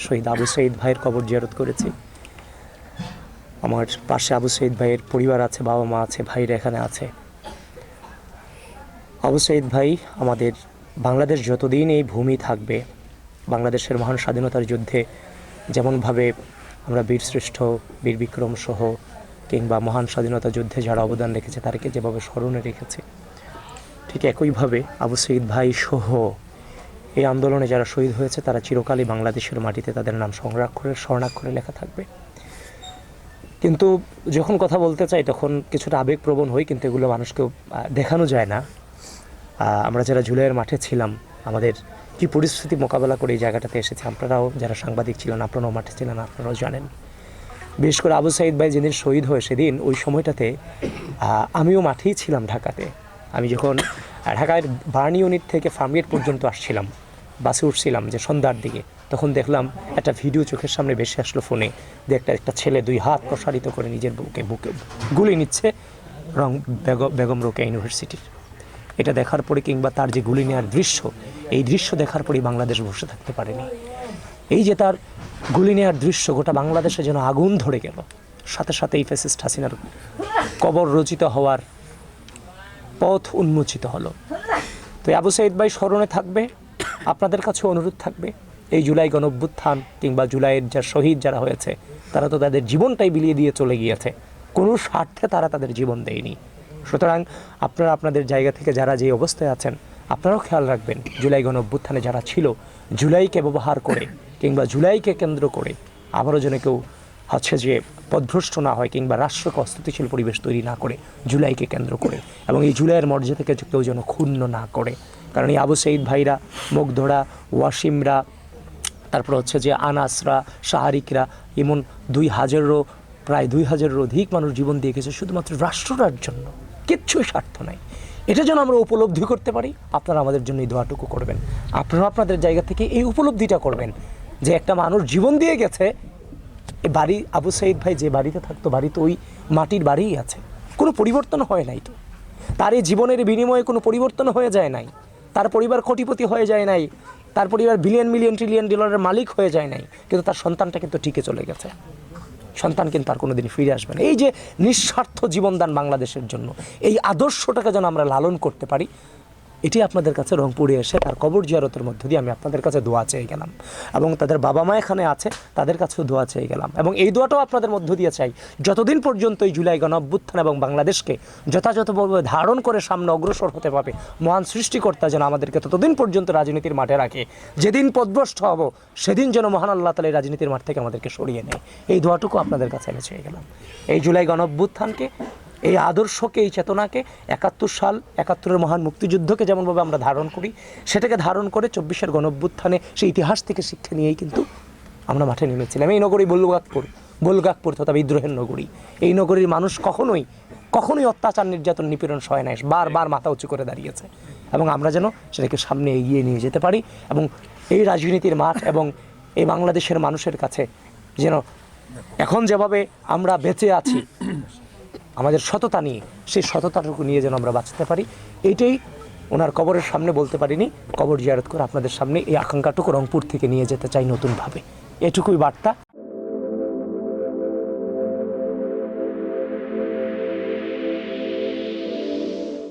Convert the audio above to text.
শহীদ আবু সঈদ ভাইয়ের কবর জিয়ারত করেছি। আমার পাশে আবু সঈদ ভাইয়ের পরিবার আছে, বাবা মা আছে, ভাইরা এখানে আছে। আবু সঈদ ভাই আমাদের বাংলাদেশ যতদিন এই ভূমি থাকবে, বাংলাদেশের মহান স্বাধীনতার যুদ্ধে যেমনভাবে আমরা বীরশ্রেষ্ঠ, বীর বিক্রম সহ কিংবা মহান স্বাধীনতা যুদ্ধে যারা অবদান রেখেছে তাদেরকে যেভাবে স্মরণে রেখেছে, ঠিক একইভাবে আবু সঈদ ভাই সহ এই আন্দোলনে যারা শহীদ হয়েছে তারা চিরকালই বাংলাদেশের মাটিতে তাদের নাম স্বর্ণাক্ষরে লেখা থাকবে। কিন্তু যখন কথা বলতে চাই তখন কিছুটা আবেগপ্রবণ হই, কিন্তু এগুলো মানুষকেও দেখানো যায় না। আমরা যারা জুলাইয়ের মাঠে ছিলাম, আমাদের কি পরিস্থিতি মোকাবেলা করে এই জায়গাটাতে এসেছে, আপনারাও যারা সাংবাদিক ছিলেন, আপনারাও মাঠে ছিলেন, আপনারাও জানেন। বিশেষ করে আবু সঈদ ভাই যেদিন শহীদ হয়ে সেদিন ওই সময়টাতে আমিও মাঠেই ছিলাম ঢাকাতে। আমি যখন ঢাকার বার্ন ইউনিট থেকে ফার্মগেট পর্যন্ত আসছিলাম, বাসে উঠছিলাম যে সন্ধ্যার দিকে, তখন দেখলাম একটা ভিডিও চোখের সামনে ভেসে আসলো ফোনে, যে একটা ছেলে 2 হাত প্রসারিত করে নিজের বুকে গুলি নিচ্ছে বেগম রোকেয়া ইউনিভার্সিটির। এটা দেখার পরে কিংবা তার যে গুলি নেওয়ার দৃশ্য, এই দৃশ্য দেখার পরেই বাংলাদেশ বসে থাকতে পারেনি। এই যে তার গুলি নেওয়ার দৃশ্য, গোটা বাংলাদেশে যেন আগুন ধরে গেল। সাথে সাথে এই ফ্যাসিস্ট হাসিনার কবর রচিত হওয়ার পথ উন্মোচিত হলো। তো আবু সঈদ ভাই স্মরণে থাকবে। আপনাদের কাছে অনুরোধ থাকবে, এই জুলাই গণঅভ্যুত্থান কিংবা জুলাইয়ের যা শহীদ যারা হয়েছে তারা তো তাদের জীবনটাই বিলিয়ে দিয়ে চলে গিয়েছে, কোনো স্বার্থে তারা তাদের জীবন দেয়নি। সুতরাং আপনারা আপনাদের জায়গা থেকে যারা যে অবস্থায় আছেন আপনারাও খেয়াল রাখবেন, জুলাই গণঅভ্যুত্থানে যারা ছিল, জুলাইকে ব্যবহার করে কিংবা জুলাইকে কেন্দ্র করে আবারও যেন কেউ যে পথভ্রষ্ট না হয় কিংবা রাষ্ট্রকে অস্থিতিশীল পরিবেশ তৈরি না করে জুলাইকে কেন্দ্র করে, এবং এই জুলাইয়ের মর্যাদাকে কেউ যেন ক্ষুণ্ণ না করে। কারণ এই আবু সঈদ ভাইরা, মুগ্ধরা, ওয়াসিমরা, তারপর যে আনাসরা, শাহারিকরা, এমন প্রায় 2000-এরও অধিক মানুষ জীবন দিয়ে গেছে শুধুমাত্র রাষ্ট্রটার জন্য, কিচ্ছুই স্বার্থ নাই। এটা যেন আমরা উপলব্ধি করতে পারি। আপনারা আমাদের জন্য এই দোয়াটুকু করবেন। আপনারা আপনাদের জায়গা থেকে এই উপলব্ধিটা করবেন যে একটা মানুষ জীবন দিয়ে গেছে, এই বাড়ি আবু সঈদ ভাই যে বাড়িতে থাকতো, বাড়ি তো ওই মাটির বাড়িই আছে, কোনো পরিবর্তন হয় নাই। তো তার এই জীবনের বিনিময়ে কোনো পরিবর্তন হয়ে যায় নাই, তার পরিবার কোটিপতি হয়ে যায় নাই, তার পরিবার বিলিয়ন ট্রিলিয়ন ডলারের মালিক হয়ে যায় নাই, কিন্তু তার সন্তানটা কিন্তু টিকে চলে গেছে। সন্তান কিন্তু আর কোনোদিন ফিরে আসবে না। এই যে নিঃস্বার্থ জীবনদান বাংলাদেশের জন্য, এই আদর্শটাকে যেন আমরা লালন করতে পারি, এটি আপনাদের কাছে রংপুরে এসে তার কবর জিয়ারতের মধ্য দিয়ে আমি আপনাদের কাছে দোয়া চেয়ে গেলাম, এবং তাদের বাবা মা এখানে আছে তাদের কাছেও দোয়া চেয়ে গেলাম। এবং এই দোয়াটাও আপনাদের মধ্য দিয়ে চাই, যতদিন পর্যন্ত এই জুলাই গণঅভ্যুত্থান এবং বাংলাদেশকে যথাযথভাবে ধারণ করে সামনে অগ্রসর হতে পারবে মহান সৃষ্টিকর্তা যেন আমাদেরকে ততদিন পর্যন্ত রাজনীতির মাঠে রাখে। যেদিন পথভ্রষ্ট হব সেদিন যেন মহান আল্লাহ তাআলা এই রাজনীতির মাঠ থেকে আমাদেরকে সরিয়ে নেয়। এই দোয়াটুকু আপনাদের কাছে আমি চেয়ে গেলাম। এই জুলাই গণঅভ্যুত্থানকে, এই আদর্শকে, এই চেতনাকে, 71-এর মহান মুক্তিযুদ্ধকে যেমনভাবে আমরা ধারণ করি, সেটাকে ধারণ করে 24-এর গণঅভ্যুত্থানে সেই ইতিহাস থেকে শিক্ষা নিয়েই কিন্তু আমরা মাঠে নেমেছিলাম। এই নগরী বলগাকপুর তথা বিদ্রোহের নগরী। এই নগরীর মানুষ কখনোই অত্যাচার, নির্যাতন, নিপীড়ন সয় নাই, বারবার মাথা উঁচু করে দাঁড়িয়েছে। এবং আমরা যেন সেটাকে সামনে এগিয়ে নিয়ে যেতে পারি, এবং এই রাজনীতির মাঠ এবং এই বাংলাদেশের মানুষের কাছে যেন এখন যেভাবে আমরা বেঁচে আছি আমাদের সততা নিয়ে, সেই সততাটুকু নিয়ে যেন আমরা বাঁচতে পারি। এইটাই ওনার কবরের সামনে বলতে পারিনি, কবর জিয়ারত করে আপনাদের সামনে এই আকাঙ্ক্ষাটুকু রংপুর থেকে নিয়ে যেতে চাই নতুনভাবে। এটুকুই বার্তা।